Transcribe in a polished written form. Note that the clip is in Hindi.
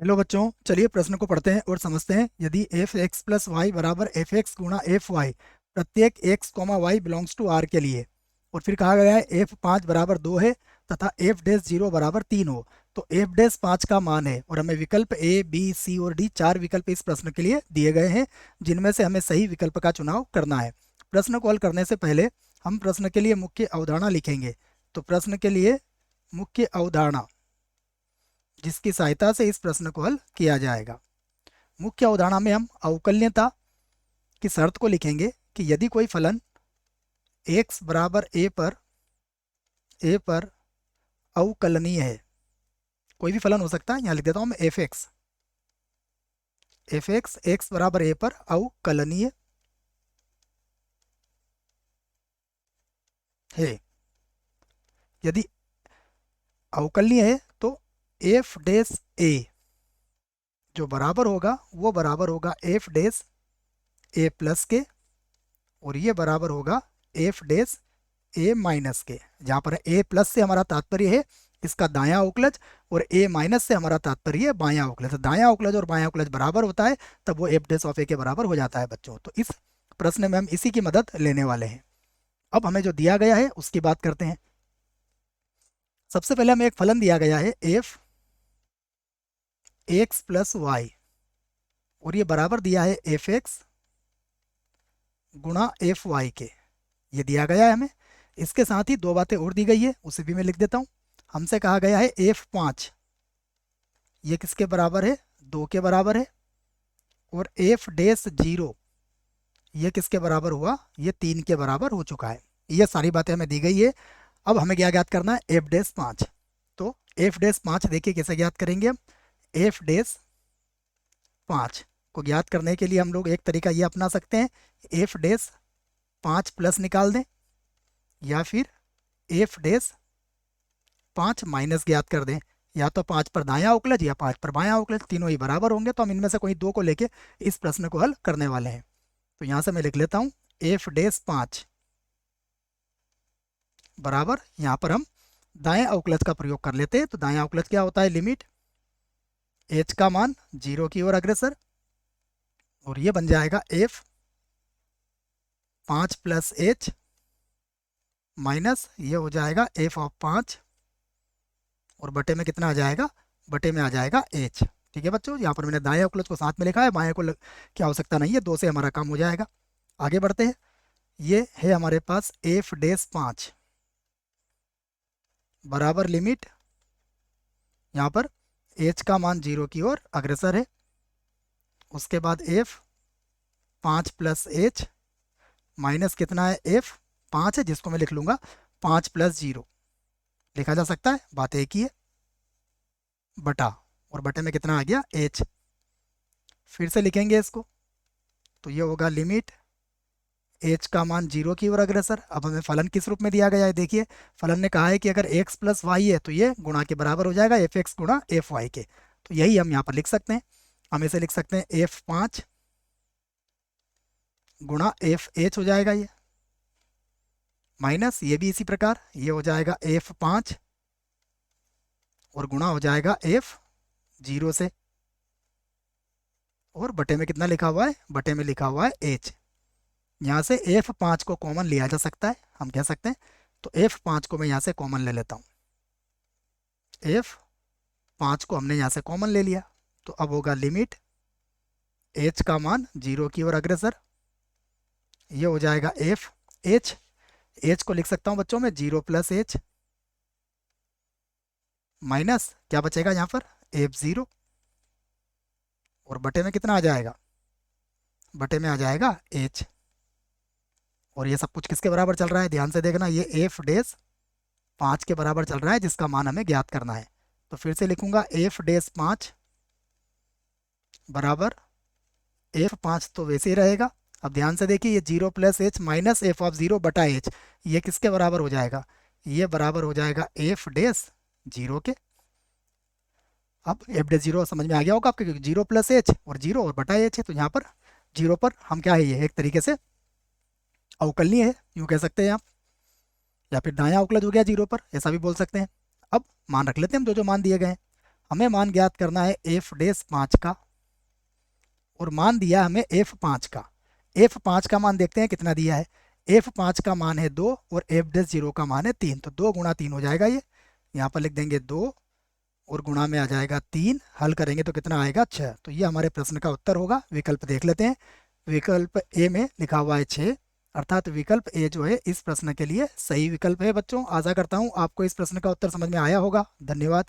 हेलो बच्चों, चलिए प्रश्न को पढ़ते हैं और समझते हैं। यदि एफ एक्स प्लस वाई बराबर एफ एक्स गुणा एफ वाई प्रत्येक X comma Y belongs to R के लिए, और फिर कहा गया है एफ 5 बराबर 2 है तथा एफ डैश 0 बराबर 3 हो, तो एफ डैश 5 का मान है। और हमें विकल्प ए बी सी और डी, 4 विकल्प इस प्रश्न के लिए दिए गए हैं, जिनमें से हमें सही विकल्प का चुनाव करना है। प्रश्न को हल करने से पहले हम प्रश्न के लिए मुख्य अवधारणा लिखेंगे। तो प्रश्न के लिए मुख्य अवधारणा जिसकी सहायता से इस प्रश्न को हल किया जाएगा। मुख्य अवधारणा में हम अवकलनीयता की शर्त को लिखेंगे कि यदि कोई फलन x बराबर ए पर अवकलनीय है, कोई भी फलन हो सकता है, यहाँ लिख देता हूँ मैं एफ एक्स एक्स बराबर ए पर अवकलनीय है। यदि अवकलनीय है तो एफ डैश ए जो बराबर होगा वो बराबर होगा एफ डैश ए प्लस के, और ये बराबर होगा एफ डैश ए माइनस के। जहाँ पर ए प्लस से हमारा तात्पर्य है इसका दायां अवकलज, और ए माइनस से हमारा तात्पर्य है बायां अवकलज। दायां अवकलज और बायां अवकलज बराबर होता है तब वो एफ डैश ऑफ ए के बराबर हो जाता है बच्चों। तो इस प्रश्न में हम इसी की मदद लेने वाले हैं। अब हमें जो दिया गया है उसकी बात करते हैं। सबसे पहले हमें एक फलन दिया गया है एफ एक्स प्लस वाई, और ये बराबर दिया है एफ एक्स गुणा एफ वाई के। ये दिया गया है हमें। इसके साथ ही दो बातें और दी गई है, उसे भी मैं लिख देता हूँ। हमसे कहा गया है F5, ये किसके बराबर है? 2 के बराबर है। और एफ डैश 0 ये किसके बराबर हुआ? ये 3 के बराबर हो चुका है। ये सारी बातें हमें दी गई है। अब हमें क्या ज्ञात करना है? F dash 5। तो एफ डैश 5 देखिए कैसे ज्ञात करेंगे हम। एफ डैश 5 को ज्ञात करने के लिए हम लोग एक तरीका ये अपना सकते हैं, एफ डैश 5 प्लस निकाल दें, या फिर एफ डैश 5 माइनस ज्ञात कर दें। या तो 5 पर दायां अवकलज या 5 पर बायां अवकलज, तीनों ही बराबर होंगे। तो हम इनमें से कोई दो को लेके इस प्रश्न को हल करने वाले हैं। तो यहाँ से मैं लिख लेता हूँ एफ डैश 5 बराबर, यहाँ पर हम दाएं अवकलज का प्रयोग कर लेते हैं। तो दायां अवकलज क्या होता है? लिमिट एच का मान 0 की ओर अग्रसर, और ये बन जाएगा एफ 5 प्लस एच माइनस ये हो जाएगा एफ ऑफ 5, और बटे में कितना आ जाएगा? बटे में आ जाएगा एच। ठीक है बच्चों, यहाँ पर मैंने दाएं अवकलज को साथ में लिखा है, बाएं को की आवश्यकता नहीं है, 2 से हमारा काम हो जाएगा। आगे बढ़ते हैं। ये है हमारे पास एफ डैश 5 बराबर लिमिट, यहाँ पर एच का मान 0 की ओर अग्रसर है। उसके बाद एफ 5 प्लस एच माइनस कितना है? एफ 5 है जिसको मैं लिख लूँगा 5 प्लस 0, लिखा जा सकता है, बात एक ही है, बटा, और बटे में कितना आ गया? एच। फिर से लिखेंगे इसको, तो ये होगा लिमिट एच का मान 0 की ओर अग्रसर। अब हमें फलन किस रूप में दिया गया है? देखिए, फलन ने कहा है कि अगर x प्लस वाई है तो ये गुणा के बराबर हो जाएगा एफ एक्स गुणा एफ वाई के। तो यही हम यहाँ पर लिख सकते हैं। हम इसे लिख सकते हैं एफ 5 गुणा एफ एच हो जाएगा ये, माइनस ये भी इसी प्रकार, ये हो जाएगा एफ 5 और गुणा हो जाएगा एफ 0 से, और बटे में कितना लिखा हुआ है? बटे में लिखा हुआ है एच। यहाँ से F5 को कॉमन लिया जा सकता है, हम कह सकते हैं। तो F5 को मैं यहाँ से कॉमन ले लेता हूँ। F5 को हमने यहाँ से कॉमन ले लिया, तो अब होगा लिमिट h का मान 0 की ओर अग्रसर, ये हो जाएगा एफ एच। एच को लिख सकता हूँ बच्चों में 0 प्लस एच, माइनस क्या बचेगा यहाँ पर? F0, और बटे में कितना आ जाएगा? बटे में आ जाएगा h। और ये सब कुछ किसके बराबर चल रहा है? ध्यान से देखना, ये एफ डैश 5 के बराबर चल रहा है, जिसका मान हमें ज्ञात करना है। तो फिर से लिखूंगा एफ डैश 5 बराबर एफ 5 तो वैसे ही रहेगा। अब ध्यान से देखिए, ये 0 plus H minus F of 0 बटा एच, ये किसके बराबर हो जाएगा? ये बराबर हो जाएगा एफ डैश 0 के। अब एफ डैश 0 समझ में आ गया होगा आपके, क्योंकि 0 प्लस एच और 0 और बटा एच है। तो यहाँ पर 0 पर हम क्या है, ये एक तरीके से अवकलनीय है, यूँ कह सकते हैं आप, या फिर दायां अवकलज हो गया 0 पर, ऐसा भी बोल सकते हैं। अब मान रख लेते हैं हम जो जो मान दिए गए हैं। हमें मान ज्ञात करना है एफ डैश 5 का, और मान दिया हमें एफ 5 का। एफ 5 का मान देखते हैं कितना दिया है। एफ 5 का मान है 2 और एफ डैश 0 का मान है 3, तो 2 गुणा 3 हो जाएगा ये। यहाँ पर लिख देंगे 2 और गुणा में आ जाएगा 3, हल करेंगे तो कितना आएगा 6। तो ये हमारे प्रश्न का उत्तर होगा। विकल्प देख लेते हैं। विकल्प ए में लिखा हुआ है 6, अर्थात विकल्प ए जो है इस प्रश्न के लिए सही विकल्प है। बच्चों, आशा करता हूँ आपको इस प्रश्न का उत्तर समझ में आया होगा। धन्यवाद।